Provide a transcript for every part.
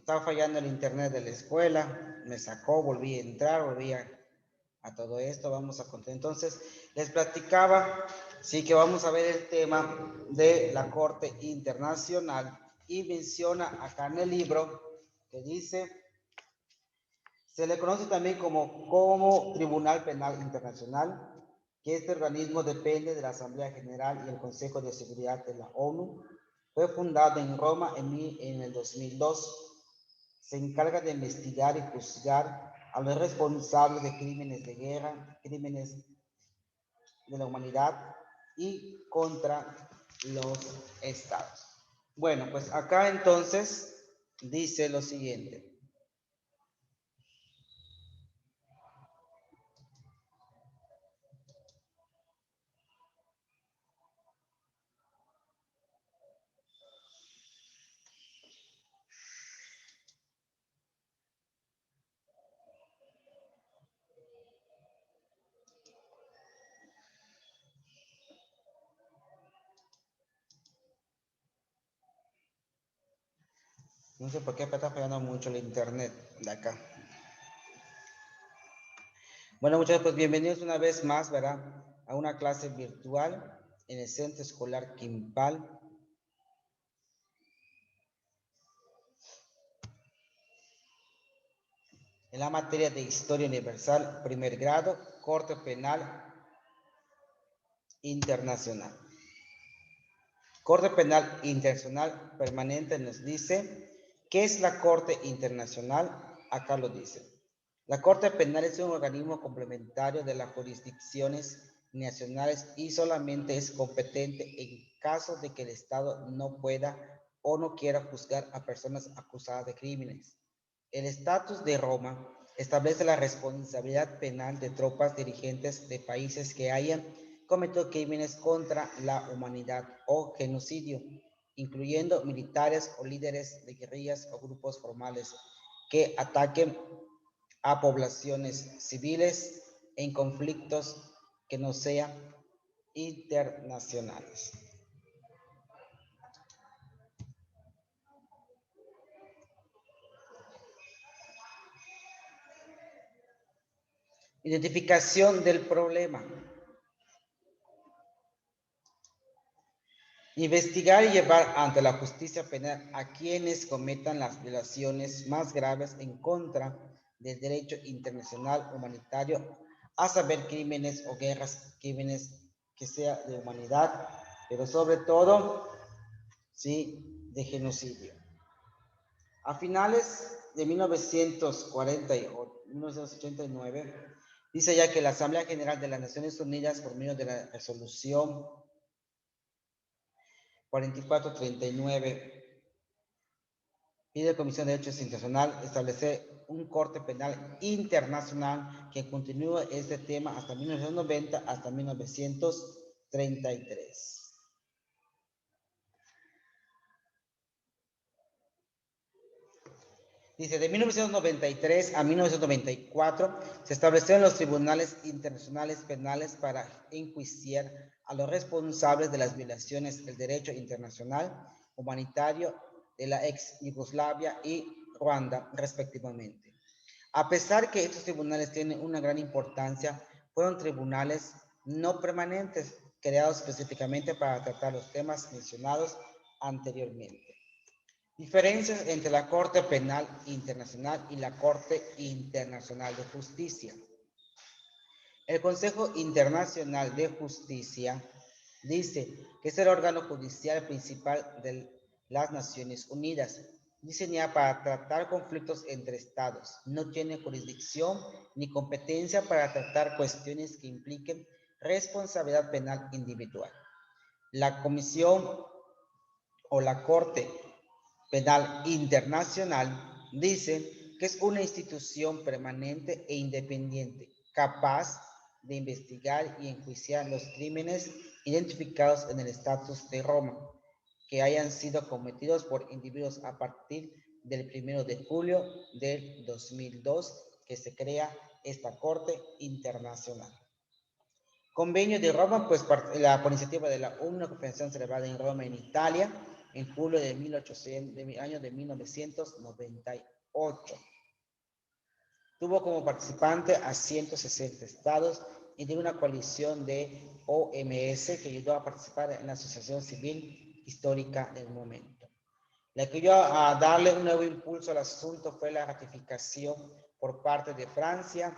estaba fallando el internet de la escuela, me sacó, volví a entrar, a todo esto, vamos a contar. Entonces, les platicaba, sí, que vamos a ver el tema de la Corte Internacional y menciona acá en el libro que dice, se le conoce también como Tribunal Penal Internacional, que este organismo depende de la Asamblea General y el Consejo de Seguridad de la ONU. Fue fundado en Roma en el 2002. Se encarga de investigar y juzgar a los responsables de crímenes de guerra, crímenes de la humanidad y contra los estados. Bueno, pues acá entonces dice lo siguiente. No sé por qué está fallando mucho el internet de acá. Bueno, muchachos, pues bienvenidos una vez más, ¿verdad? A una clase virtual en el Centro Escolar Quimpal. En la materia de Historia Universal, primer grado, Corte Penal Internacional. Corte Penal Internacional Permanente nos dice, ¿qué es la Corte Internacional? Acá lo dice. La Corte Penal es un organismo complementario de las jurisdicciones nacionales y solamente es competente en caso de que el Estado no pueda o no quiera juzgar a personas acusadas de crímenes. El Estatus de Roma establece la responsabilidad penal de tropas dirigentes de países que hayan cometido crímenes contra la humanidad o genocidio, incluyendo militares o líderes de guerrillas o grupos formales que ataquen a poblaciones civiles en conflictos que no sean internacionales. Identificación del problema. Investigar y llevar ante la justicia penal a quienes cometan las violaciones más graves en contra del derecho internacional humanitario, a saber crímenes o guerras, crímenes que sea de humanidad, pero sobre todo, sí, de genocidio. A finales de 1989, dice ya que la Asamblea General de las Naciones Unidas, por medio de la resolución 4439, pide a la Comisión de Derechos Internacional establecer un corte penal internacional que continúe este tema hasta 1990 hasta 1933. Dice, de 1993 a 1994 se establecieron los tribunales internacionales penales para enjuiciar a los responsables de las violaciones del derecho internacional humanitario de la ex Yugoslavia y Ruanda, respectivamente. A pesar que estos tribunales tienen una gran importancia, fueron tribunales no permanentes, creados específicamente para tratar los temas mencionados anteriormente. Diferencias entre la Corte Penal Internacional y la Corte Internacional de Justicia. El Consejo Internacional de Justicia dice que es el órgano judicial principal de las Naciones Unidas, diseñada para tratar conflictos entre estados. No tiene jurisdicción ni competencia para tratar cuestiones que impliquen responsabilidad penal individual. La Comisión o la Corte Penal Internacional dice que es una institución permanente e independiente, capaz de investigar y enjuiciar los crímenes identificados en el Estatus de Roma, que hayan sido cometidos por individuos a partir del 1 de julio del 2002, que se crea esta Corte Internacional. Convenio de Roma, pues por iniciativa de la ONU, una conferencia celebrada en Roma, en Italia, en julio de 1998. Tuvo como participante a 160 estados y de una coalición de OMS que ayudó a participar en la Asociación Civil Histórica del momento. La que ayudó a darle un nuevo impulso al asunto fue la ratificación por parte de Francia,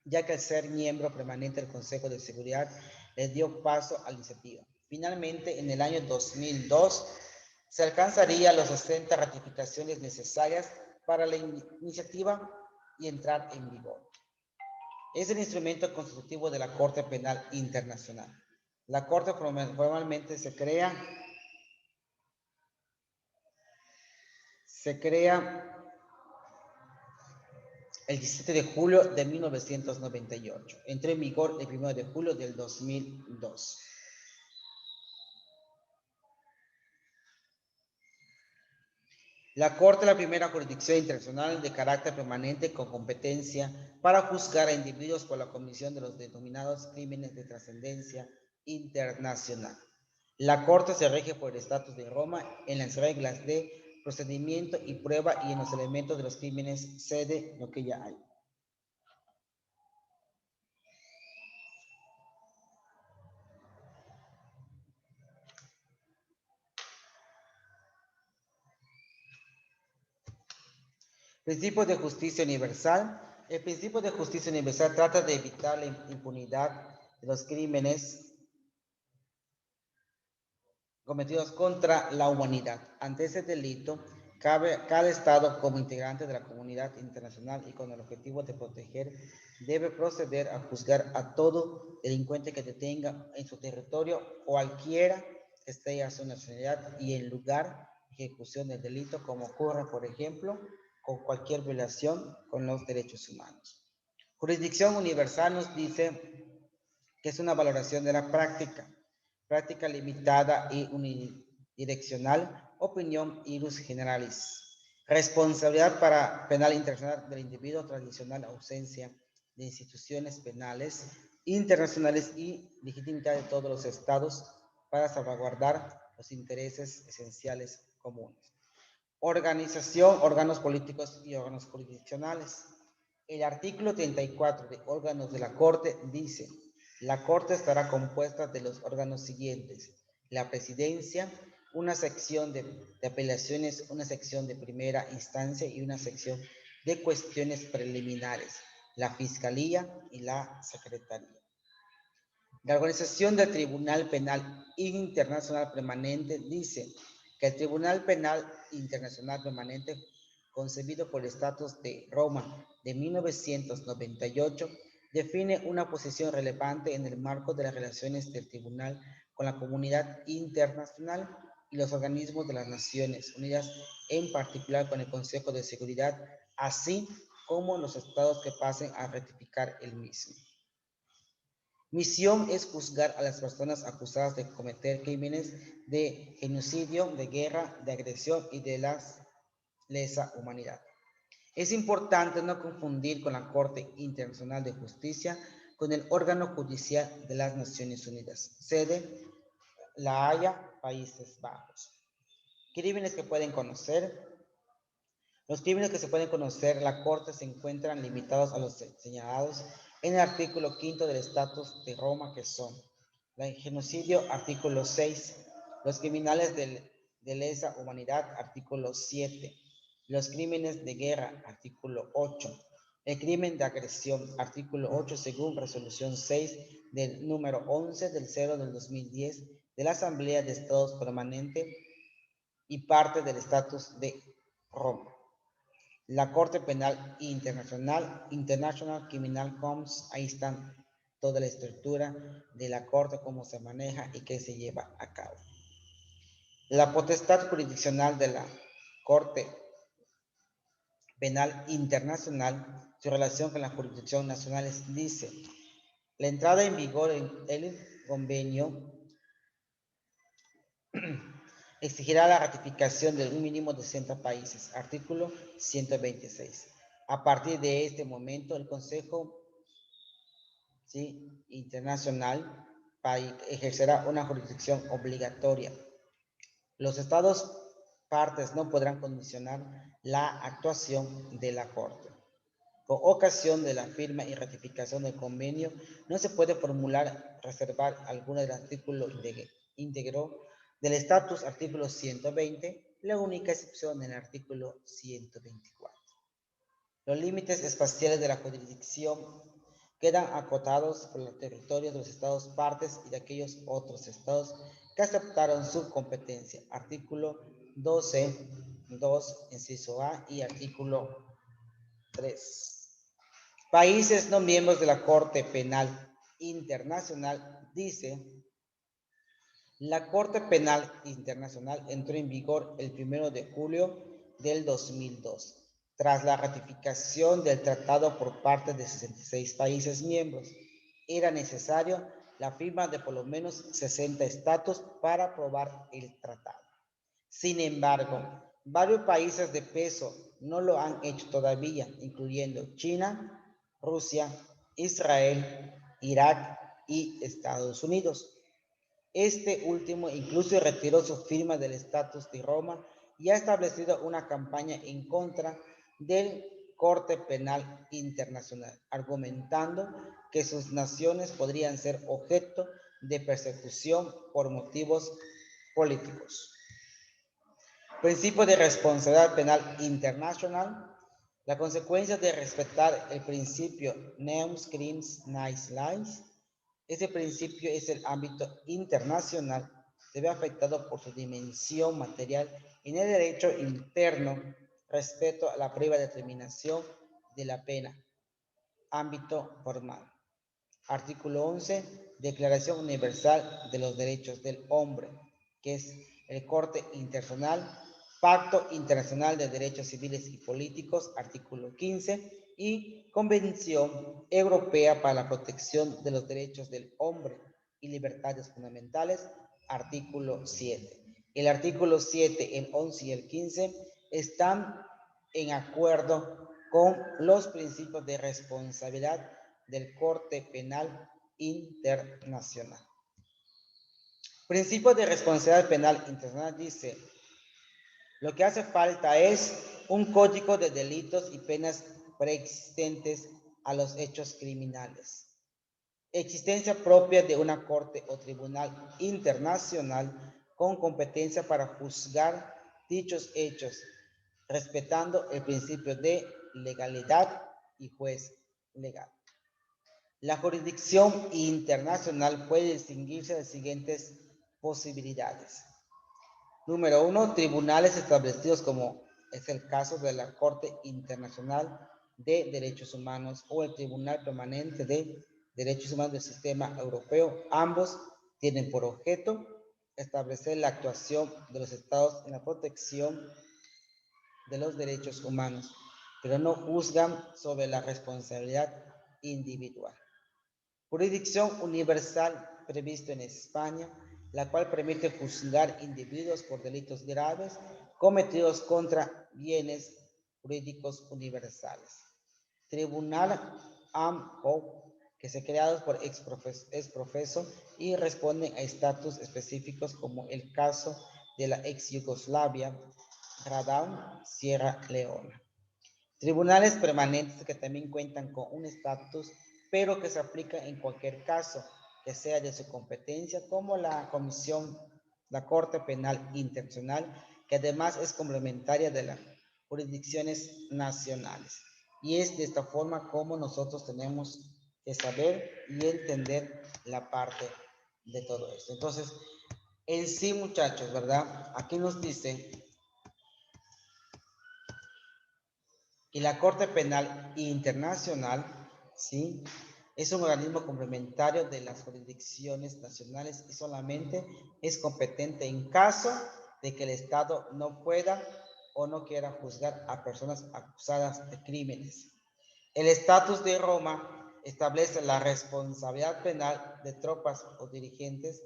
ya que al ser miembro permanente del Consejo de Seguridad le dio paso a la iniciativa. Finalmente, en el año 2002, se alcanzaría las 60 ratificaciones necesarias para la iniciativa y entrar en vigor. Es el instrumento constitutivo de la Corte Penal Internacional. La Corte formalmente se crea el 17 de julio de 1998. Entró en vigor el 1 de julio del 2002. La Corte es la primera jurisdicción internacional de carácter permanente con competencia para juzgar a individuos por la comisión de los denominados crímenes de trascendencia internacional. La Corte se rige por el Estatuto de Roma en las reglas de procedimiento y prueba y en los elementos de los crímenes sede, lo que ya hay. Principio de justicia universal. El principio de justicia universal trata de evitar la impunidad de los crímenes cometidos contra la humanidad. Ante ese delito, cada Estado como integrante de la comunidad internacional y con el objetivo de proteger, debe proceder a juzgar a todo delincuente que detenga en su territorio cualquiera que esté a su nacionalidad y en lugar de ejecución del delito, como ocurre, por ejemplo, con cualquier violación con los derechos humanos. Jurisdicción universal nos dice que es una valoración de la práctica limitada y unidireccional, opinión ius generalis. Responsabilidad para penal internacional del individuo, tradicional ausencia de instituciones penales internacionales y legitimidad de todos los estados para salvaguardar los intereses esenciales comunes. Organización, órganos políticos y órganos jurisdiccionales. El artículo 34 de órganos de la Corte dice: la Corte estará compuesta de los órganos siguientes: la Presidencia, una sección de apelaciones, una sección de primera instancia y una sección de cuestiones preliminares, la Fiscalía y la Secretaría. La organización del Tribunal Penal Internacional Permanente dice que el Tribunal Penal Internacional Permanente, concebido por el Estatuto de Roma de 1998, define una posición relevante en el marco de las relaciones del tribunal con la comunidad internacional y los organismos de las Naciones Unidas, en particular con el Consejo de Seguridad, así como los estados que pasen a ratificar el mismo. Misión es juzgar a las personas acusadas de cometer crímenes de genocidio, de guerra, de agresión y de la lesa humanidad. Es importante no confundir con la Corte Internacional de Justicia con el órgano judicial de las Naciones Unidas. Sede: La Haya, Países Bajos. Crímenes que pueden conocer. Los crímenes que se pueden conocer en la Corte se encuentran limitados a los señalados en el artículo 5 del Estatuto de Roma, que son el genocidio, artículo 6, los criminales de lesa humanidad, artículo 7, los crímenes de guerra, artículo 8, el crimen de agresión, artículo 8, según resolución 6 del número 11 del 0 del 2010 de la Asamblea de Estados Permanente y parte del Estatuto de Roma. La Corte Penal Internacional, International Criminal Courts, ahí están toda la estructura de la Corte, cómo se maneja y qué se lleva a cabo. La potestad jurisdiccional de la Corte Penal Internacional, su relación con la jurisdicción nacional dice: la entrada en vigor en el convenio exigirá la ratificación de un mínimo de 60 países, artículo 126. A partir de este momento, el Consejo Internacional ejercerá una jurisdicción obligatoria. Los estados partes no podrán condicionar la actuación de la Corte. Con ocasión de la firma y ratificación del convenio, no se puede formular, reservar alguno del artículo íntegro del estatus, artículo 120, la única excepción en el artículo 124. Los límites espaciales de la jurisdicción quedan acotados por los territorios de los estados partes y de aquellos otros estados que aceptaron su competencia. Artículo 12, 2, inciso A y artículo 3. Países no miembros de la Corte Penal Internacional, dice, la Corte Penal Internacional entró en vigor el 1 de julio del 2002, tras la ratificación del tratado por parte de 66 países miembros. Era necesario la firma de por lo menos 60 estados para aprobar el tratado. Sin embargo, varios países de peso no lo han hecho todavía, incluyendo China, Rusia, Israel, Irak y Estados Unidos. Este último incluso retiró su firma del Estatus de Roma y ha establecido una campaña en contra del Corte Penal Internacional, argumentando que sus naciones podrían ser objeto de persecución por motivos políticos. Principio de responsabilidad penal internacional. La consecuencia de respetar el principio Neums Crimes Nice Lies. Ese principio es el ámbito internacional, se ve afectado por su dimensión material en el derecho interno respecto a la previa determinación de la pena. Ámbito formal. Artículo 11. Declaración Universal de los Derechos del Hombre, que es el Corte Internacional, Pacto Internacional de Derechos Civiles y Políticos, artículo 15, y Convención Europea para la Protección de los Derechos del Hombre y Libertades Fundamentales, artículo 7. El artículo 7, el 11 y el 15 están en acuerdo con los principios de responsabilidad del Corte Penal Internacional. Principio de responsabilidad penal internacional dice, lo que hace falta es un código de delitos y penas preexistentes a los hechos criminales. Existencia propia de una corte o tribunal internacional con competencia para juzgar dichos hechos, respetando el principio de legalidad y juez legal. La jurisdicción internacional puede distinguirse de las siguientes posibilidades. Número 1, tribunales establecidos como es el caso de la Corte Internacional de Derechos Humanos o el Tribunal Permanente de Derechos Humanos del Sistema Europeo. Ambos tienen por objeto establecer la actuación de los estados en la protección de los derechos humanos, pero no juzgan sobre la responsabilidad individual. Jurisdicción universal previsto en España, la cual permite juzgar individuos por delitos graves cometidos contra bienes jurídicos universales. Tribunal AMCO, que se creados por exprofeso y responden a estatus específicos como el caso de la ex Yugoslavia, Radam, Sierra Leona. Tribunales permanentes que también cuentan con un estatus, pero que se aplica en cualquier caso que sea de su competencia, como la Comisión, la Corte Penal Internacional, que además es complementaria de las jurisdicciones nacionales. Y es de esta forma como nosotros tenemos que saber y entender la parte de todo esto. Entonces, en sí, muchachos, ¿verdad? Aquí nos dice y la Corte Penal Internacional, ¿sí?, es un organismo complementario de las jurisdicciones nacionales y solamente es competente en caso de que el Estado no pueda o no quiera juzgar a personas acusadas de crímenes. El Estatus de Roma establece la responsabilidad penal de tropas o dirigentes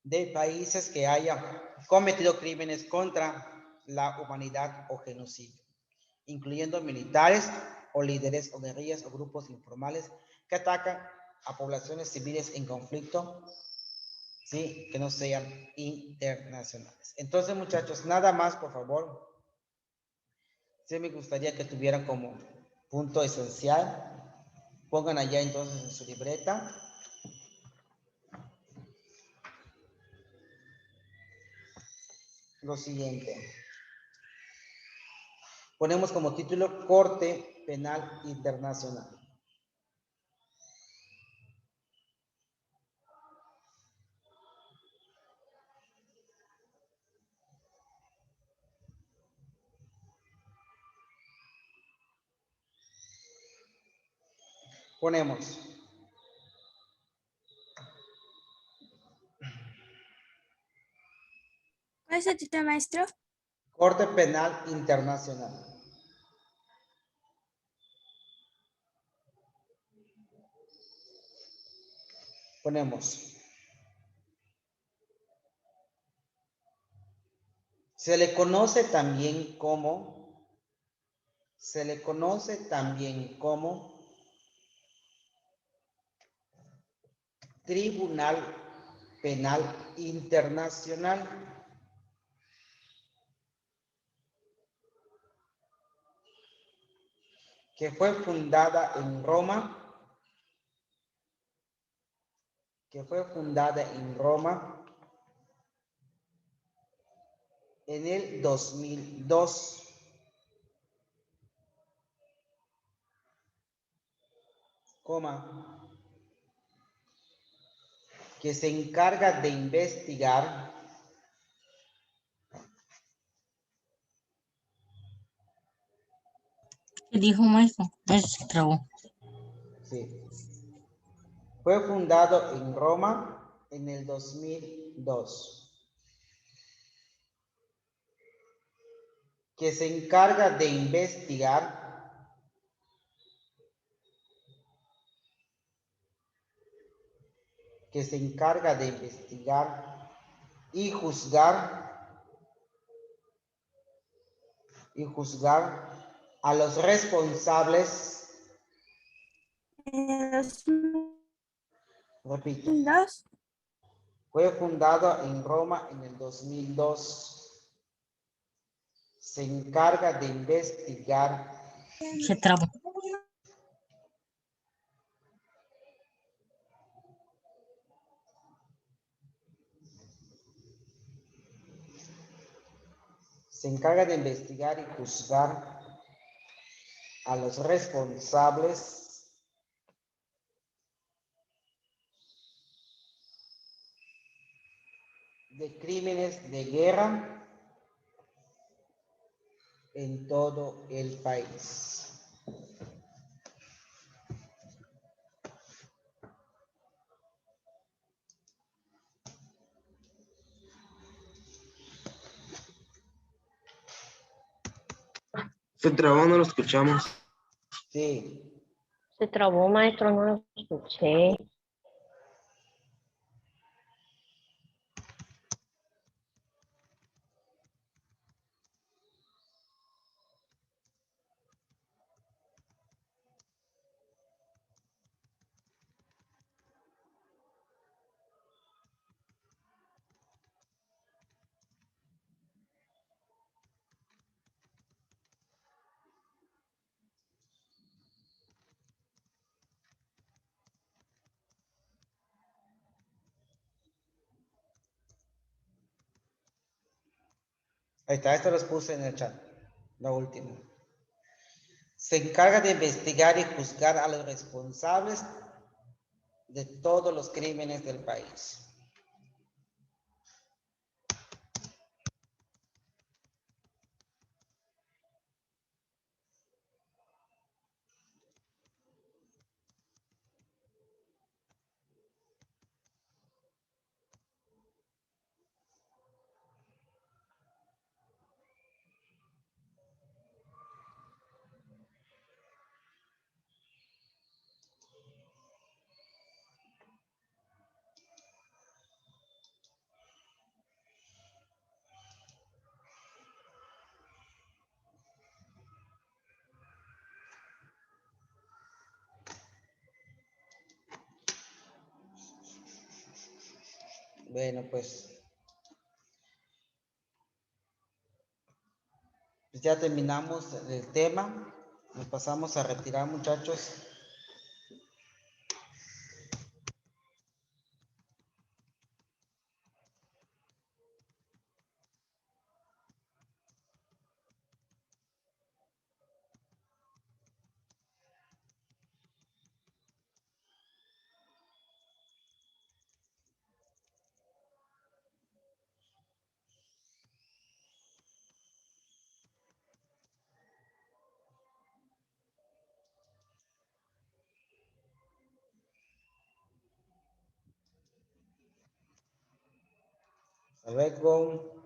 de países que hayan cometido crímenes contra la humanidad o genocidio, incluyendo militares o líderes o guerrillas o grupos informales que atacan a poblaciones civiles en conflicto ¿sí? Que no sean internacionales. Entonces, muchachos, nada más, por favor. Sí me gustaría que tuvieran como punto esencial. Pongan allá entonces en su libreta. Lo siguiente. Ponemos como título Corte Penal Internacional. Ponemos ¿Cuál es el título, maestro? Corte Penal Internacional. Ponemos. Se le conoce también como Tribunal Penal Internacional, que fue fundada en Roma, en el 2002, que se encarga de investigar ¿Qué dijo maestro? Eso se trabó. sí, fue fundado en Roma en el 2002, que se encarga de investigar y juzgar a los responsables, En los repito, dos. fue fundado en Roma en el 2002, se encarga de investigar Se trabó. y juzgar a los responsables de crímenes de guerra en todo el país. Se trabó, no lo escuchamos. Sí, Se trabó, maestro, no lo escuché. ahí está, esto los puse en el chat, lo último. Se encarga de investigar y juzgar a los responsables de todos los crímenes del país. Bueno, pues ya terminamos el tema. Nos pasamos a retirar, muchachos. Hasta luego.